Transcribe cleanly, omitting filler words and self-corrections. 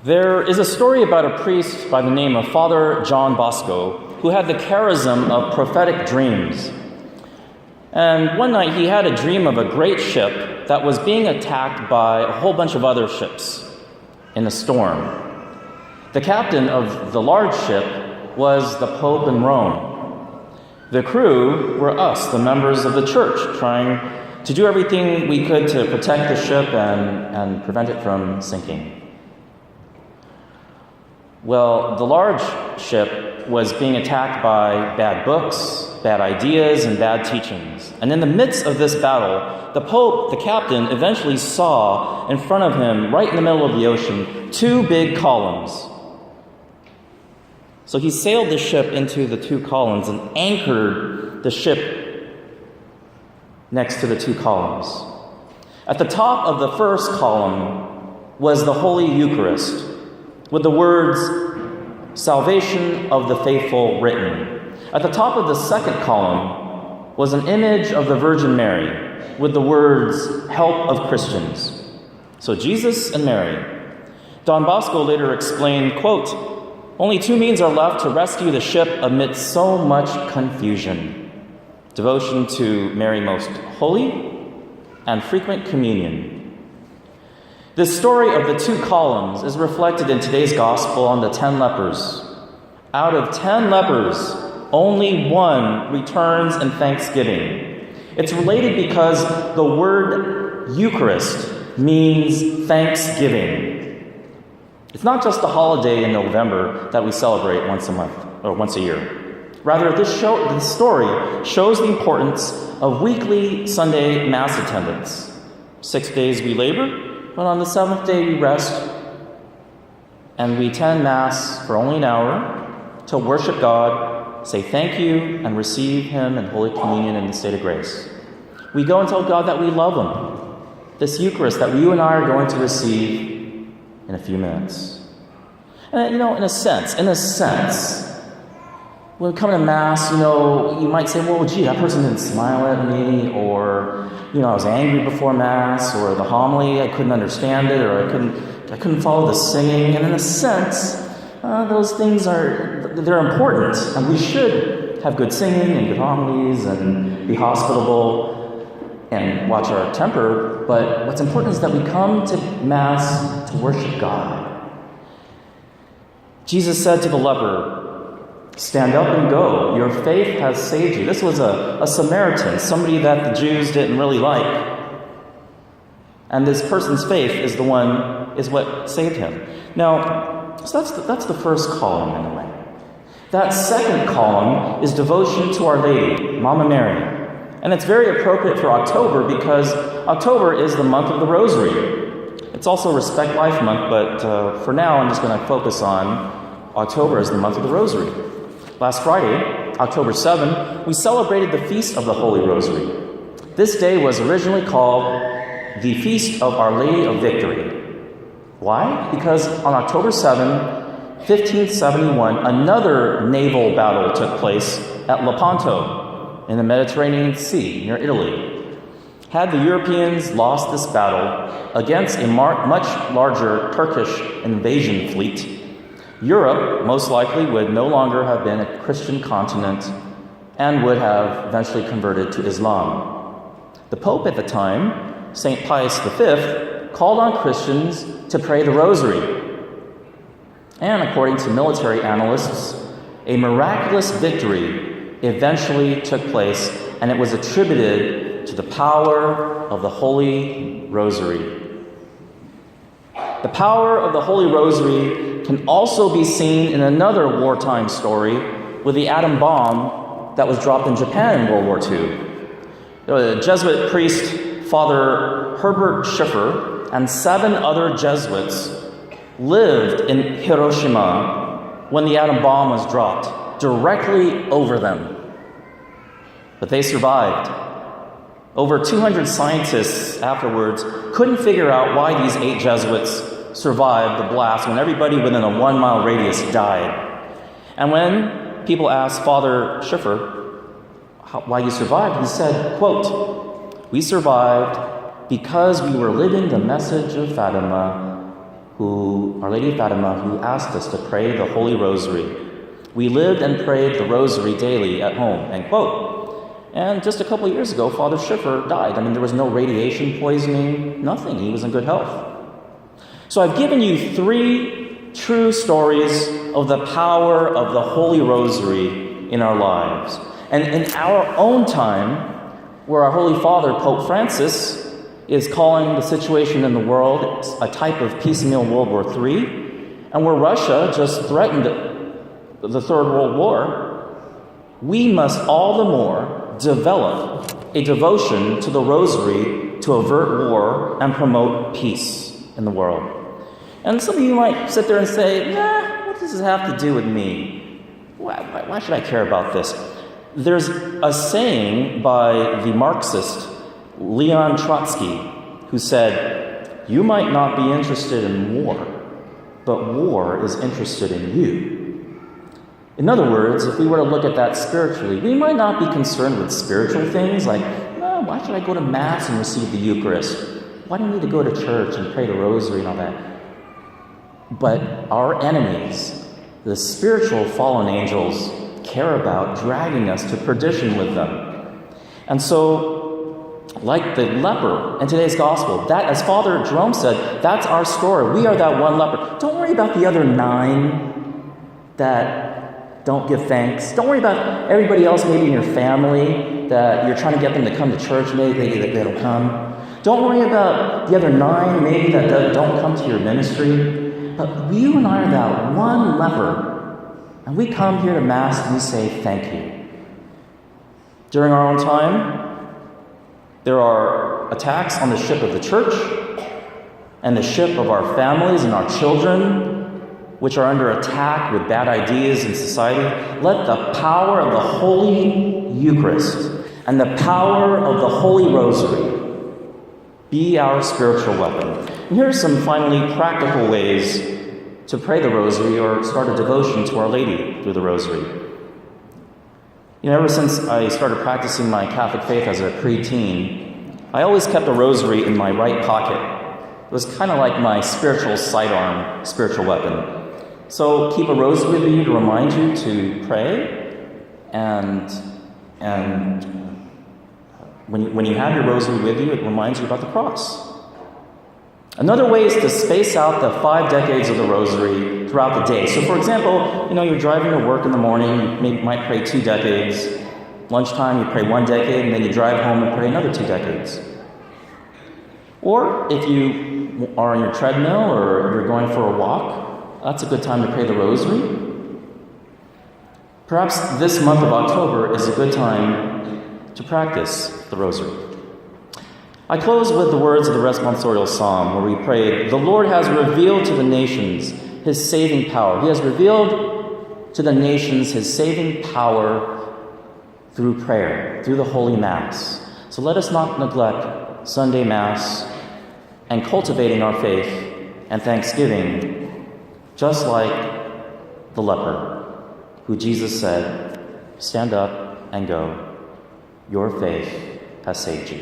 There is a story about a priest by the name of Father John Bosco who had the charism of prophetic dreams. And one night he had a dream of a great ship that was being attacked by a whole bunch of other ships in a storm. The captain of the large ship was the Pope in Rome. The crew were us, the members of the church, trying to do everything we could to protect the ship and prevent it from sinking. Well, the large ship was being attacked by bad books, bad ideas, and bad teachings. And in the midst of this battle, the Pope, the captain, eventually saw in front of him, right in the middle of the ocean, two big columns. So he sailed the ship into the two columns and anchored the ship next to the two columns. At the top of the first column was the Holy Eucharist, with the words, "Salvation of the faithful" written. At the top of the second column was an image of the Virgin Mary, with the words, "Help of Christians." So Jesus and Mary. Don Bosco later explained, quote, "Only two means are left to rescue the ship amidst so much confusion: devotion to Mary Most Holy and frequent communion." This story of the two columns is reflected in today's gospel on the 10 lepers. Out of 10 lepers, only one returns in thanksgiving. It's related because the word Eucharist means thanksgiving. It's not just a holiday in November that we celebrate once a month or once a year. Rather, this story shows the importance of weekly Sunday Mass attendance. 6 days we labor, but on the 7th day we rest, and we attend Mass for only an hour to worship God, say thank you, and receive Him in Holy Communion in the state of grace. We go and tell God that we love Him. This Eucharist that you and I are going to receive in a few minutes. And in a sense, when we come to Mass, you might say, well, gee, that person didn't smile at me, or, I was angry before Mass, or the homily, I couldn't understand it, or I couldn't follow the singing. And in a sense, those things they're important, and we should have good singing and good homilies and be hospitable and watch our temper. But what's important is that we come to Mass to worship God. Jesus said to the leper, "Stand up and go. Your faith has saved you." This was a Samaritan, somebody that the Jews didn't really like. And this person's faith is what saved him. Now, so that's the first column in a way. That second column is devotion to Our Lady, Mama Mary. And it's very appropriate for October because October is the month of the Rosary. It's also Respect Life Month, but for now I'm just going to focus on October as the month of the Rosary. Last Friday, October 7, we celebrated the Feast of the Holy Rosary. This day was originally called the Feast of Our Lady of Victory. Why? Because on October 7, 1571, another naval battle took place at Lepanto in the Mediterranean Sea near Italy. Had the Europeans lost this battle against a much larger Turkish invasion fleet, Europe most likely would no longer have been a Christian continent and would have eventually converted to Islam. The Pope at the time, St. Pius V, called on Christians to pray the Rosary. And according to military analysts, a miraculous victory eventually took place, and it was attributed to the power of the Holy Rosary. The power of the Holy Rosary can also be seen in another wartime story with the atom bomb that was dropped in Japan in World War II. The Jesuit priest, Father Herbert Schiffer, and 7 other Jesuits lived in Hiroshima when the atom bomb was dropped directly over them. But they survived. Over 200 scientists afterwards couldn't figure out why these 8 Jesuits survived the blast when everybody within a 1-mile radius died. And when people asked Father Schiffer why you survived, he said, quote, "We survived because we were living the message of Fatima Our Lady of Fatima, who asked us to pray the Holy Rosary. We lived and prayed the Rosary daily at home, end quote. And just a couple of years ago, Father Schiffer died. I mean, there was no radiation poisoning, nothing. He was in good health. So I've given you 3 true stories of the power of the Holy Rosary in our lives. And in our own time, where our Holy Father, Pope Francis, is calling the situation in the world a type of piecemeal World War III, and where Russia just threatened the Third World War, we must all the more develop a devotion to the Rosary to avert war and promote peace in the world. And some of you might sit there and say, what does this have to do with me? Why should I care about this? There's a saying by the Marxist Leon Trotsky, who said, you might not be interested in war, but war is interested in you. In other words, if we were to look at that spiritually, we might not be concerned with spiritual things like, why should I go to Mass and receive the Eucharist? Why do I need to go to church and pray the Rosary and all that? But our enemies, the spiritual fallen angels, care about dragging us to perdition with them. And so, like the leper in today's gospel, that, as Father Jerome said, that's our story. We are that one leper. Don't worry about the other 9 that don't give thanks. Don't worry about everybody else, maybe in your family, that you're trying to get them to come to church, maybe they don't come. Don't worry about the other 9, maybe, that don't come to your ministry. But you and I are that one leper, and we come here to Mass and we say thank you. During our own time, there are attacks on the ship of the church and the ship of our families and our children, which are under attack with bad ideas in society. Let the power of the Holy Eucharist and the power of the Holy Rosary be our spiritual weapon. And here are some finally practical ways to pray the Rosary or start a devotion to Our Lady through the Rosary. Ever since I started practicing my Catholic faith as a preteen, I always kept a Rosary in my right pocket. It was kind of like my spiritual sidearm, spiritual weapon. So keep a Rosary with you to remind you to pray, and when you have your Rosary with you, it reminds you about the cross. Another way is to space out the 5 decades of the Rosary throughout the day. So, for example, you're driving to work in the morning, you might pray 2 decades. Lunchtime, you pray 1 decade, and then you drive home and pray another 2 decades. Or if you are on your treadmill or you're going for a walk, that's a good time to pray the Rosary. Perhaps this month of October is a good time to practice the Rosary. I close with the words of the responsorial psalm where we prayed, the Lord has revealed to the nations his saving power. He has revealed to the nations his saving power through prayer, through the Holy Mass. So let us not neglect Sunday Mass and cultivating our faith and thanksgiving, just like the leper, who Jesus said, stand up and go. Your faith has saved you.